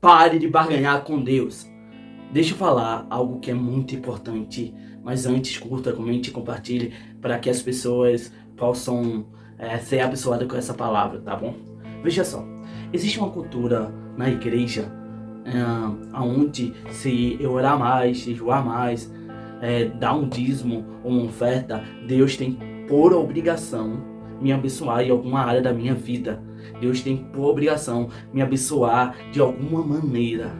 Pare de barganhar com Deus. Deixa eu falar algo que é muito importante, mas antes curta, comente e compartilhe para que as pessoas possam ser abençoadas com essa palavra, tá bom? Veja só, existe uma cultura na igreja onde se eu orar mais, jejuar mais, dar um dízimo ou uma oferta, Deus tem por obrigação me abençoar em alguma área da minha vida. Deus tem por obrigação me abençoar de alguma maneira.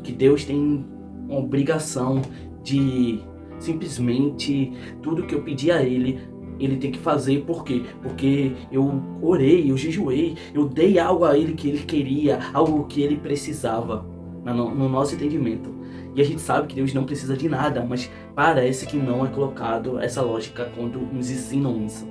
Que Deus tem uma obrigação de simplesmente tudo que eu pedi a Ele, Ele tem que fazer. Por quê? Porque eu orei, eu jejuei, eu dei algo a Ele que Ele queria, algo que Ele precisava, no nosso entendimento. E a gente sabe que Deus não precisa de nada, mas parece que não é colocado essa lógica quando nos ensinam isso.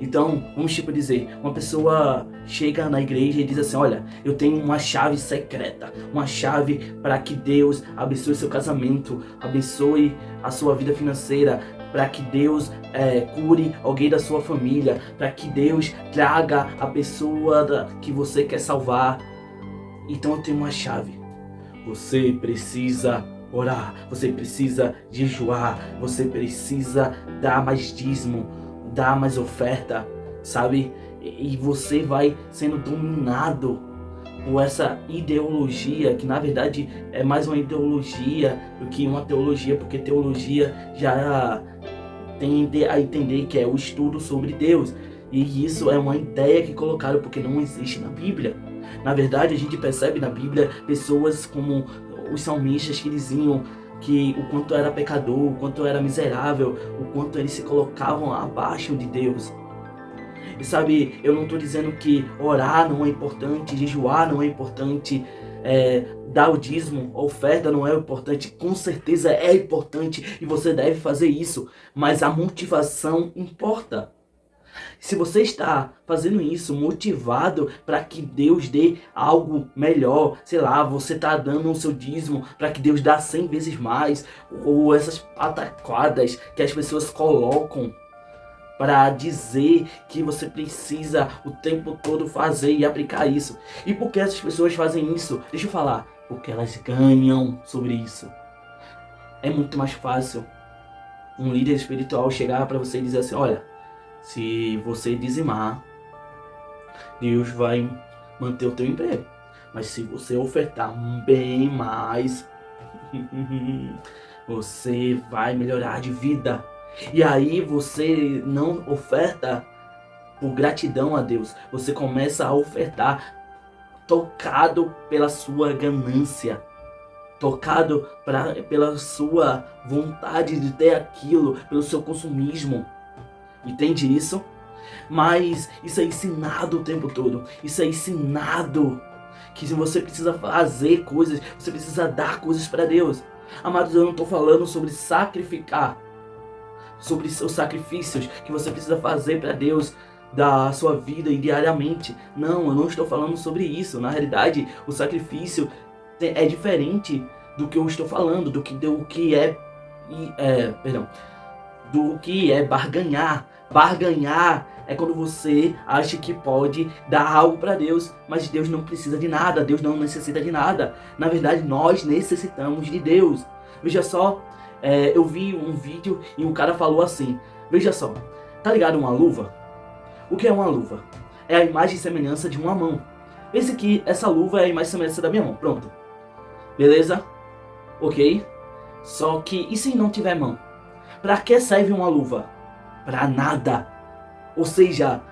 Então, vamos dizer, uma pessoa chega na igreja e diz assim: olha, eu tenho uma chave secreta, uma chave para que Deus abençoe seu casamento, abençoe a sua vida financeira, para que Deus cure alguém da sua família, para que Deus traga a pessoa que você quer salvar. Então eu tenho uma chave. Você precisa orar, você precisa jejuar, você precisa dar mais dízimo, dar mais oferta, sabe? E você vai sendo dominado por essa ideologia, que na verdade é mais uma ideologia do que uma teologia, porque teologia já tende a entender que é o estudo sobre Deus, e isso é uma ideia que colocaram porque não existe na Bíblia. Na verdade, a gente percebe na Bíblia pessoas como os salmistas que diziam que o quanto era pecador, o quanto era miserável, o quanto eles se colocavam abaixo de Deus. E sabe, eu não estou dizendo que orar não é importante, jejuar não é importante, dar o dízimo, a oferta não é importante. Com certeza é importante e você deve fazer isso, mas a motivação importa. Se você está fazendo isso motivado para que Deus dê algo melhor, sei lá, você está dando o seu dízimo para que Deus dê 100 vezes mais, ou essas pataquadas que as pessoas colocam para dizer que você precisa o tempo todo fazer e aplicar isso. E por que essas pessoas fazem isso? Deixa eu falar, porque elas ganham sobre isso. É muito mais fácil um líder espiritual chegar para você e dizer assim: olha, se você dizimar, Deus vai manter o teu emprego. Mas se você ofertar bem mais, você vai melhorar de vida. E aí você não oferta por gratidão a Deus. Você começa a ofertar tocado pela sua ganância, tocado pela sua vontade de ter aquilo, pelo seu consumismo. Entende isso? Mas isso é ensinado o tempo todo. Isso é ensinado que se você precisa fazer coisas, você precisa dar coisas para Deus. Amados, eu não estou falando sobre sacrificar, sobre os sacrifícios que você precisa fazer para Deus da sua vida e diariamente. Não, eu não estou falando sobre isso. Na realidade, o sacrifício é diferente do que eu estou falando, do que é barganhar. Barganhar é quando você acha que pode dar algo para Deus, mas Deus não precisa de nada, Deus não necessita de nada. Na verdade, nós necessitamos de Deus. Veja só, eu vi um vídeo e o cara falou assim: veja só, tá ligado uma luva? O que é uma luva? É a imagem e semelhança de uma mão. Pense que essa luva é a imagem e semelhança da minha mão, pronto. Beleza? Ok? Só que, e se não tiver mão? Para que serve uma luva? Para nada. Ou seja,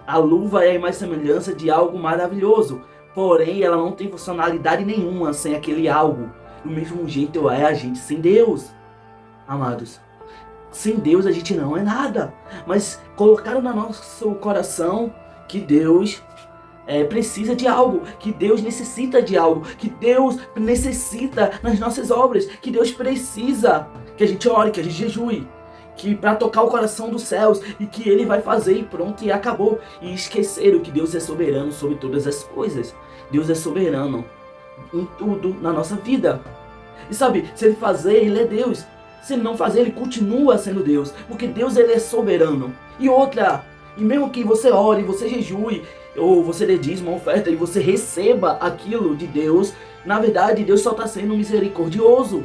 a luva é a imagem e semelhança de algo maravilhoso, porém ela não tem funcionalidade nenhuma sem aquele algo. Do mesmo jeito é a gente sem Deus. Amados, sem Deus a gente não é nada. Mas colocaram no nosso coração que Deus precisa de algo, que Deus necessita de algo, que Deus necessita nas nossas obras, que Deus precisa que a gente ore, que a gente jejue, que para tocar o coração dos céus, e que Ele vai fazer e pronto, e acabou. E esqueceram que Deus é soberano sobre todas as coisas. Deus é soberano em tudo na nossa vida. E sabe, se Ele fazer, Ele é Deus. Se Ele não fazer, Ele continua sendo Deus, porque Deus, Ele é soberano. E outra, e mesmo que você ore, você jejue, ou você dê dízimo, oferta, e você receba aquilo de Deus, Na verdade, Deus só está sendo misericordioso.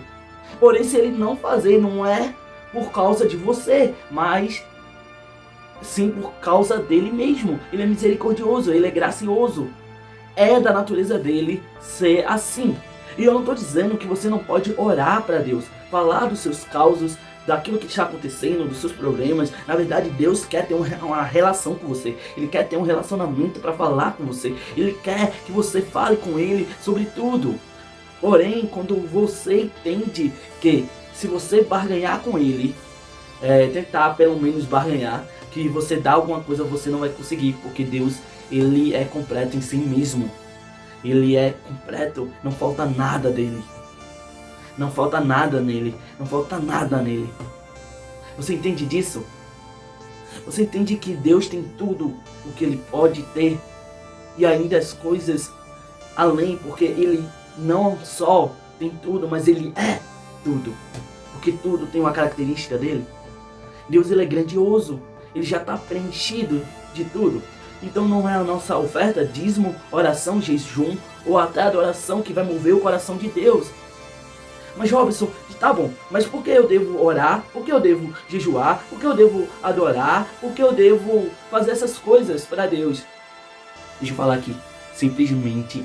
Porém, se ele não fazer, não é por causa de você, mas sim por causa dele mesmo. Ele é misericordioso, ele é gracioso. É da natureza dele ser assim. E eu não estou dizendo que você não pode orar para Deus, falar dos seus causos, daquilo que está acontecendo, dos seus problemas. Na verdade, Deus quer ter uma relação com você. Ele quer ter um relacionamento para falar com você. Ele quer que você fale com Ele sobre tudo. Porém, quando você entende que se você barganhar com Ele, tentar pelo menos barganhar, que você dá alguma coisa, você não vai conseguir, porque Deus, Ele é completo em si mesmo. Ele é completo, não falta nada dele. Não falta nada nele, não falta nada nele. Você entende disso? Você entende que Deus tem tudo o que Ele pode ter e ainda as coisas além, porque Ele não só tem tudo, mas Ele é tudo. Porque tudo tem uma característica dele. Deus, Ele é grandioso, Ele já está preenchido de tudo. Então não é a nossa oferta, dízimo, oração, jejum ou até adoração que vai mover o coração de Deus. Mas Robson, tá bom, mas por que eu devo orar? Por que eu devo jejuar? Por que eu devo adorar? Por que eu devo fazer essas coisas para Deus? Deixa eu falar aqui, simplesmente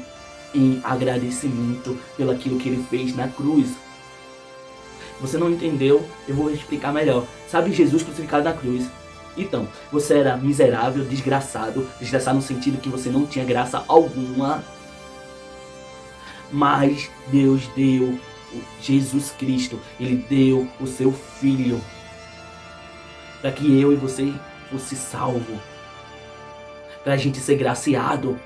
em agradecimento pelo aquilo que Ele fez na cruz. Você não entendeu? Eu vou explicar melhor. Sabe Jesus crucificado na cruz? Então, você era miserável, desgraçado no sentido que você não tinha graça alguma. Mas Deus deu Jesus Cristo, Ele deu o seu Filho para que eu e você fosse salvo, para a gente ser graciado.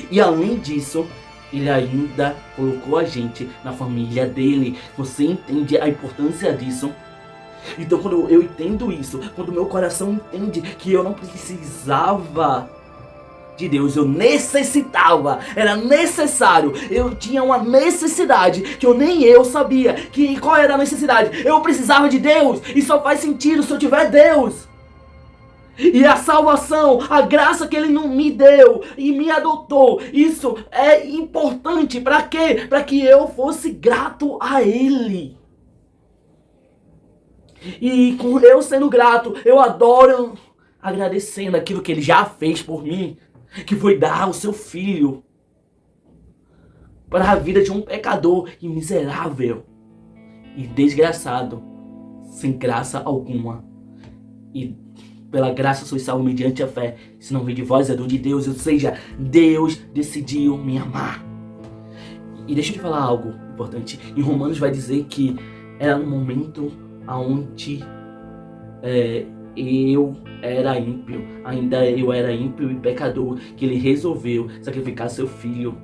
E além disso, Ele ainda colocou a gente na família dele. Você entende a importância disso? Então quando eu entendo isso, quando meu coração entende que eu não precisava de Deus, eu necessitava, era necessário, eu tinha uma necessidade que eu nem eu sabia qual era a necessidade. Eu precisava de Deus, e só faz sentido se eu tiver Deus. E a salvação, a graça que Ele não me deu e me adotou, isso é importante. Para quê? Para que eu fosse grato a Ele. E com eu sendo grato, eu adoro agradecendo aquilo que Ele já fez por mim, que foi dar o seu Filho para a vida de um pecador e miserável e desgraçado, sem graça alguma. E pela graça sois salvos mediante a fé. Se não vem de vós, é dom de Deus. Ou seja, Deus decidiu me amar. E deixa eu te falar algo importante. Em Romanos vai dizer que era no momento onde eu era ímpio, ainda eu era ímpio e pecador, que Ele resolveu sacrificar seu Filho,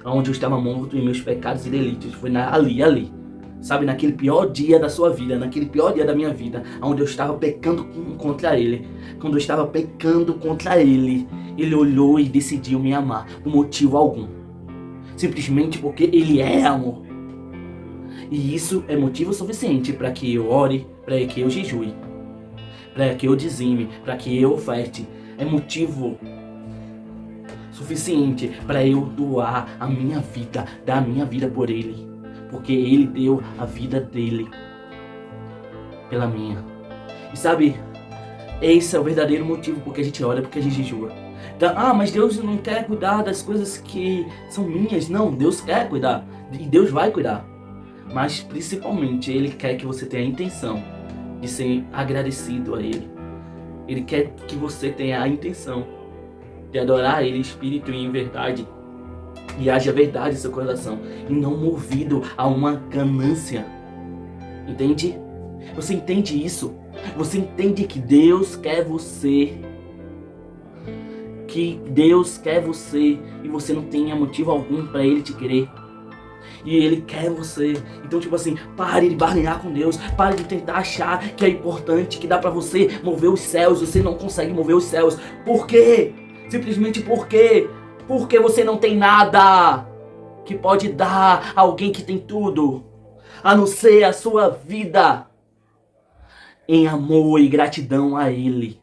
onde eu estava morto em meus pecados e delitos. Foi ali, sabe, naquele pior dia da sua vida, naquele pior dia da minha vida, onde eu estava pecando contra Ele. Quando eu estava pecando contra Ele, Ele olhou e decidiu me amar, por motivo algum, simplesmente porque Ele é amor. E isso é motivo suficiente para que eu ore, para que eu jejue, para que eu dizime, para que eu oferte. É motivo suficiente para eu doar a minha vida, dar a minha vida por Ele, porque Ele deu a vida dele pela minha. E sabe, esse é o verdadeiro motivo porque a gente ora, porque a gente jejua. Então, mas Deus não quer cuidar das coisas que são minhas. Não, Deus quer cuidar e Deus vai cuidar. Mas principalmente Ele quer que você tenha a intenção de ser agradecido a Ele. Ele quer que você tenha a intenção de adorar Ele em espírito e em verdade, e haja verdade em seu coração, e não movido a uma ganância. Entende? Você entende isso? Você entende que Deus quer você, que Deus quer você, e você não tenha motivo algum para Ele te querer. E Ele quer você. Então, tipo assim, pare de barganhar com Deus. Pare de tentar achar que é importante, que dá pra você mover os céus. Você não consegue mover os céus. Por quê? Simplesmente por quê? Porque você não tem nada que pode dar a alguém que tem tudo, a não ser a sua vida em amor e gratidão a Ele.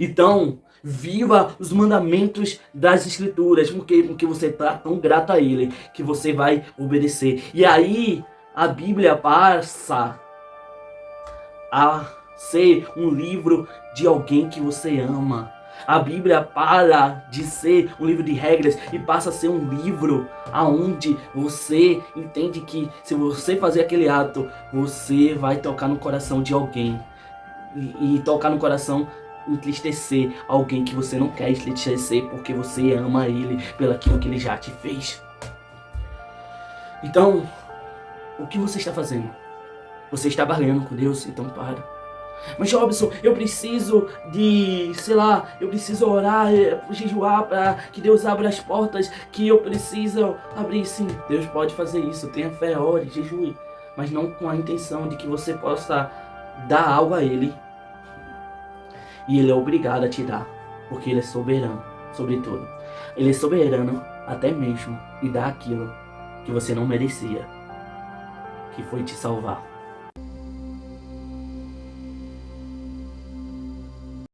Então, Viva os mandamentos das Escrituras, porque você está tão grato a Ele que você vai obedecer. E aí a Bíblia passa a ser um livro de alguém que você ama. A Bíblia para de ser um livro de regras e passa a ser um livro aonde você entende que se você fazer aquele ato, você vai tocar no coração de alguém. E tocar no coração, entristecer alguém que você não quer entristecer porque você ama ele pelaquilo que ele já te fez. Então, o que você está fazendo? Você está barganhando com Deus? Então para. Mas Robson, eu preciso eu preciso orar, jejuar para que Deus abra as portas que eu preciso abrir. Sim, Deus pode fazer isso, tenha fé, ore, jejue, mas não com a intenção de que você possa dar algo a Ele. E Ele é obrigado a te dar, porque Ele é soberano sobre tudo. Ele é soberano até mesmo e dá aquilo que você não merecia, que foi te salvar.